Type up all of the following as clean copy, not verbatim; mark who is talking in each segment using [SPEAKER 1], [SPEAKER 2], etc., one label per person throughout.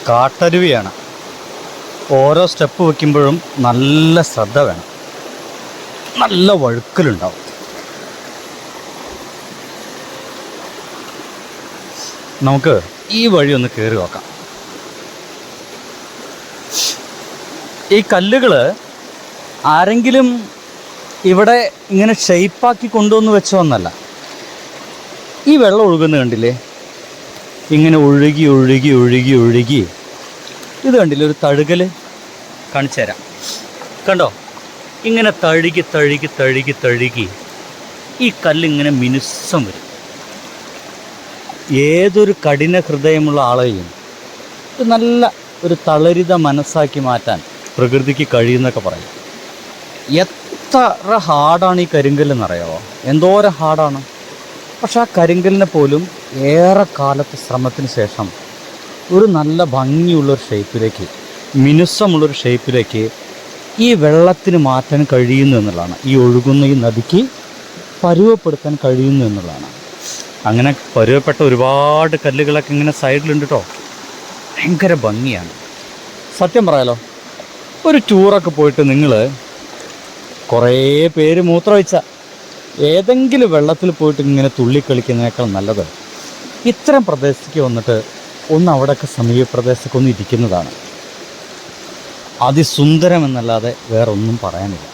[SPEAKER 1] കാട്ടരുവിയാണ്. ഓരോ സ്റ്റെപ്പ് വയ്ക്കുമ്പോഴും നല്ല ശ്രദ്ധ വേണം. നല്ല വഴുക്കലുണ്ടാവും. നമുക്ക് ഈ വഴി ഒന്ന് കയറി നോക്കാം. ഈ കല്ലുകൾ ആരെങ്കിലും ഇവിടെ ഇങ്ങനെ ഷെയ്പ്പാക്കി കൊണ്ടുവന്ന് വെച്ചോന്നല്ല. ഈ വെള്ളം ഒഴുകുന്ന കണ്ടില്ലേ? ഇങ്ങനെ ഒഴുകി ഒഴുകി ഒഴുകി ഒഴുകി ഇത് കണ്ടില്ലേ? ഒരു തഴുകൽ കാണിച്ചു തരാം. കണ്ടോ? ഇങ്ങനെ തഴുകി തഴുകി തഴുകി തഴുകി ഈ കല്ലിങ്ങനെ മിനുസം വരും. ഏതൊരു കഠിന ഹൃദയമുള്ള ആളെയും ഇത് നല്ല ഒരു തളരിത മനസ്സാക്കി മാറ്റാൻ പ്രകൃതിക്ക് കഴിയുന്നൊക്കെ പറയും. എത്ര ഹാർഡാണ് ഈ കരിങ്കല്ലെന്നറിയാമോ? എന്തോരം ഹാർഡാണ്. പക്ഷെ ആ കരിങ്കലിനെ പോലും ഏറെ കാലത്തെ ശ്രമത്തിന് ശേഷം ഒരു നല്ല ഭംഗിയുള്ളൊരു ഷേപ്പിലേക്ക്, മിനുസമുള്ളൊരു ഷേപ്പിലേക്ക് ഈ വെള്ളത്തിന് മാറ്റാൻ കഴിയുന്നു എന്നുള്ളതാണ്. ഈ ഒഴുകുന്ന ഈ നദിക്ക് പരുവപ്പെടുത്താൻ കഴിയുന്നു എന്നുള്ളതാണ്. അങ്ങനെ പരുവപ്പെട്ട ഒരുപാട് കല്ലുകളൊക്കെ ഇങ്ങനെ സൈഡിലുണ്ട് കേട്ടോ. ഭയങ്കര ഭംഗിയാണ്. സത്യം പറയാലോ, ഒരു ടൂറൊക്കെ പോയിട്ട് നിങ്ങൾ കുറേ പേര് മൂത്രമൊഴിച്ച ഏതെങ്കിലും വെള്ളത്തിൽ പോയിട്ട് ഇങ്ങനെ തുള്ളിക്കളിക്കുന്നതിനേക്കാൾ നല്ലത് ഇത്തരം പ്രദേശത്തേക്ക് വന്നിട്ട് ഒന്ന് അവിടെയൊക്കെ സമീപ പ്രദേശത്തൊക്കെ ഒന്ന് ഇരിക്കുന്നതാണ്. അതിസുന്ദരമെന്നല്ലാതെ വേറെ ഒന്നും പറയാനില്ല.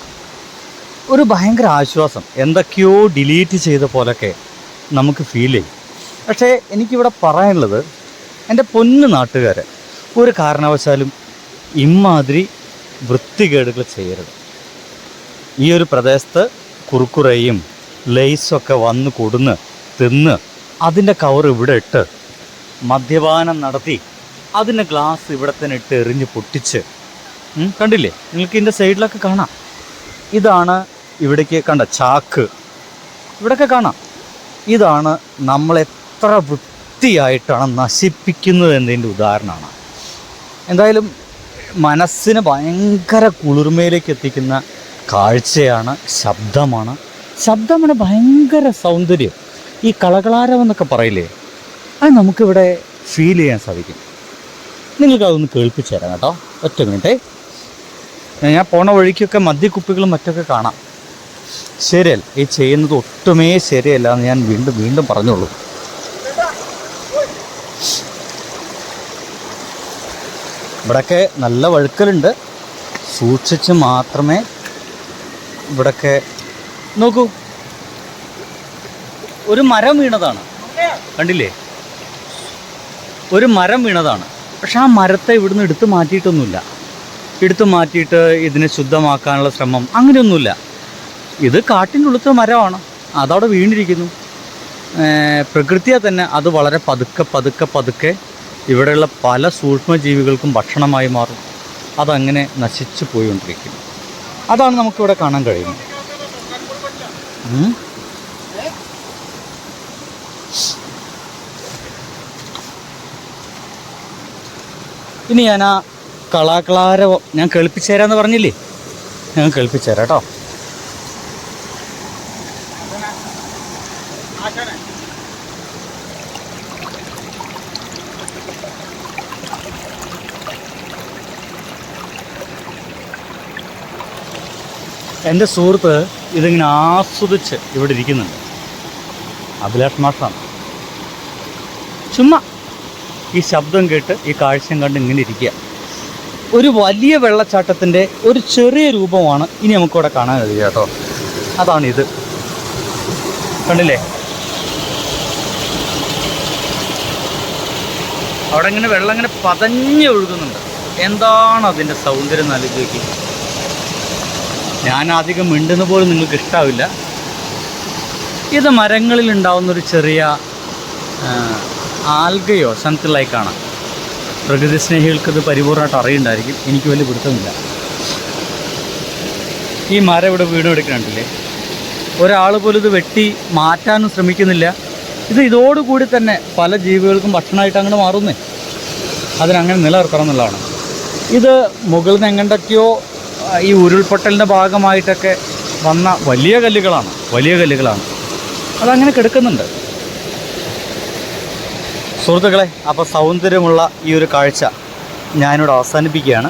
[SPEAKER 1] ഒരു ഭയങ്കര ആശ്വാസം, എന്തൊക്കെയോ ഡിലീറ്റ് ചെയ്ത പോലൊക്കെ നമുക്ക് ഫീൽ ചെയ്യും. പക്ഷേ എനിക്കിവിടെ പറയാനുള്ളത്, എൻ്റെ പൊന്നു നാട്ടുകാർ, ഒരു കാരണവശാലും ഇമ്മാതിരി വൃത്തികേടുകൾ ചെയ്യരുത്. ഈ ഒരു പ്രദേശത്ത് കുറുക്കുറയും ലേസൊക്കെ വന്ന് കൊടുന്ന് തിന്ന് അതിൻ്റെ കവർ ഇവിടെ ഇട്ട് മദ്യപാനം നടത്തി അതിൻ്റെ ഗ്ലാസ് ഇവിടെ തന്നെ ഇട്ട് എറിഞ്ഞ് പൊട്ടിച്ച് കണ്ടില്ലേ? നിങ്ങൾക്ക് ഇതിൻ്റെ സൈഡിലൊക്കെ കാണാം. ഇതാണ് ഇവിടേക്ക് കണ്ട ചാക്ക്, ഇവിടെയൊക്കെ കാണാം. ഇതാണ് നമ്മളെത്ര വൃത്തിയായിട്ടാണ് നശിപ്പിക്കുന്നത് എന്നതിൻ്റെ ഉദാഹരണമാണ്. എന്തായാലും മനസ്സിന് ഭയങ്കര കുളിർമയിലേക്ക് എത്തിക്കുന്ന കാഴ്ചയാണ്, ശബ്ദമാണ്. ശബ്ദമാണ് ഭയങ്കര സൗന്ദര്യം. ഈ കളകളാരം എന്നൊക്കെ പറയില്ലേ, അത് നമുക്കിവിടെ ഫീൽ ചെയ്യാൻ സാധിക്കും. നിങ്ങൾക്കതൊന്ന് കേൾപ്പിച്ചു തരാം കേട്ടോ. ഒറ്റ മിനിറ്റേ. ഞാൻ പോണ വഴിക്കൊക്കെ മദ്യക്കുപ്പികളും മറ്റൊക്കെ കാണാം. ശരിയല്ല, ഈ ചെയ്യുന്നത് ഒട്ടുമേ ശരിയല്ല എന്ന് ഞാൻ വീണ്ടും വീണ്ടും പറഞ്ഞോളൂ. ഇവിടെയൊക്കെ നല്ല വഴുക്കലുണ്ട്. സൂക്ഷിച്ച് മാത്രമേ ഇവിടെയൊക്കെ നോക്കൂ. ഒരു മരം വീണതാണ്, കണ്ടില്ലേ? ഒരു മരം വീണതാണ്. പക്ഷെ ആ മരത്തെ ഇവിടുന്ന് എടുത്തു മാറ്റിയിട്ടൊന്നുമില്ല. എടുത്തു മാറ്റിയിട്ട് ഇതിനെ ശുദ്ധമാക്കാനുള്ള ശ്രമം അങ്ങനെയൊന്നുമില്ല. ഇത് കാട്ടിൻ്റെ ഉള്ളിലത്തെ മരമാണ്, അതവിടെ വീണിരിക്കുന്നു. പ്രകൃതിയെ തന്നെ അത് വളരെ പതുക്കെ പതുക്കെ പതുക്കെ ഇവിടെയുള്ള പല സൂക്ഷ്മജീവികൾക്കും ഭക്ഷണമായി മാറും. അതങ്ങനെ നശിച്ചു പോയിക്കൊണ്ടിരിക്കുന്നു. അതാണ് നമുക്കിവിടെ കാണാൻ കഴിയുന്നത്. ഇനി ഞാൻ ആ കളാക്കളാര ഞാൻ കേൾപ്പിച്ചു തരാമെന്ന് പറഞ്ഞില്ലേ, ഞാൻ കേൾപ്പിച്ചു തരാം കേട്ടോ. എൻ്റെ സുഹൃത്ത് ഇതിങ്ങനെ ആസ്വദിച്ച് ഇവിടെ ഇരിക്കുന്നുണ്ട്. അഭിലാഷ് മാഷാണ്. ചുമ്മാ ഈ ശബ്ദം കേട്ട് ഈ കാഴ്ചയും കണ്ട് ഇങ്ങനെ ഇരിക്കുക. ഒരു വലിയ വെള്ളച്ചാട്ടത്തിൻ്റെ ഒരു ചെറിയ രൂപമാണ് ഇനി നമുക്കിവിടെ കാണാൻ കഴിയുക കേട്ടോ. അതാണിത്, കണ്ടില്ലേ? അവിടെ ഇങ്ങനെ വെള്ളം ഇങ്ങനെ പതഞ്ഞ് ഒഴുകുന്നുണ്ട്. എന്താണ് അതിൻ്റെ സൗന്ദര്യം ആലോചിച്ച്. ഞാൻ അധികം മിണ്ടുന്ന പോലും നിങ്ങൾക്ക് ഇഷ്ടാവില്ല. ഇത് മരങ്ങളിൽ ഉണ്ടാവുന്നൊരു ചെറിയ ആൽഗയോ സംതിങ് ലൈക്കാണ്. പ്രകൃതി സ്നേഹികൾക്കിത് പരിപൂർണ്ണമായിട്ട് അറിയുണ്ടായിരിക്കും. എനിക്ക് വലിയ പിടുത്തമില്ല. ഈ മരം ഇവിടെ വീട് എടുക്കുന്നുണ്ടല്ലേ, ഒരാൾ പോലും ഇത് വെട്ടി മാറ്റാനും ശ്രമിക്കുന്നില്ല. ഇതോടുകൂടി തന്നെ പല ജീവികൾക്കും ഭക്ഷണമായിട്ട് അങ്ങനെ മാറുന്നേ. അതിനങ്ങനെ നിലനിർത്തണം എന്നുള്ളതാണ്. ഇത് മുകളിൽ നിന്ന് എങ്ങോട്ടൊക്കെയോ ഈ ഉരുൾപൊട്ടലിൻ്റെ ഭാഗമായിട്ടൊക്കെ വന്ന വലിയ കല്ലുകളാണ്. അതങ്ങനെ കിടക്കുന്നുണ്ട്. സുഹൃത്തുക്കളെ, അപ്പോൾ സൗന്ദര്യമുള്ള ഈ ഒരു കാഴ്ച ഞാനിവിടെ അവസാനിപ്പിക്കുകയാണ്.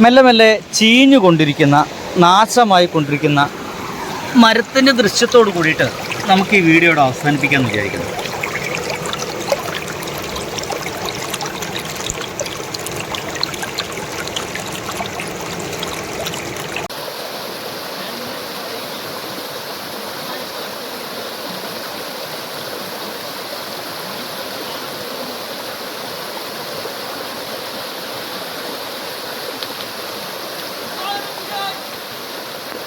[SPEAKER 1] മെല്ലെ മെല്ലെ ചീഞ്ഞു കൊണ്ടിരിക്കുന്ന, നാശമായി കൊണ്ടിരിക്കുന്ന മരത്തിൻ്റെ ദൃശ്യത്തോട് കൂടിയിട്ട് നമുക്ക് ഈ വീഡിയോ ഇവിടെ അവസാനിപ്പിക്കാമെന്ന് വിചാരിക്കുന്നു.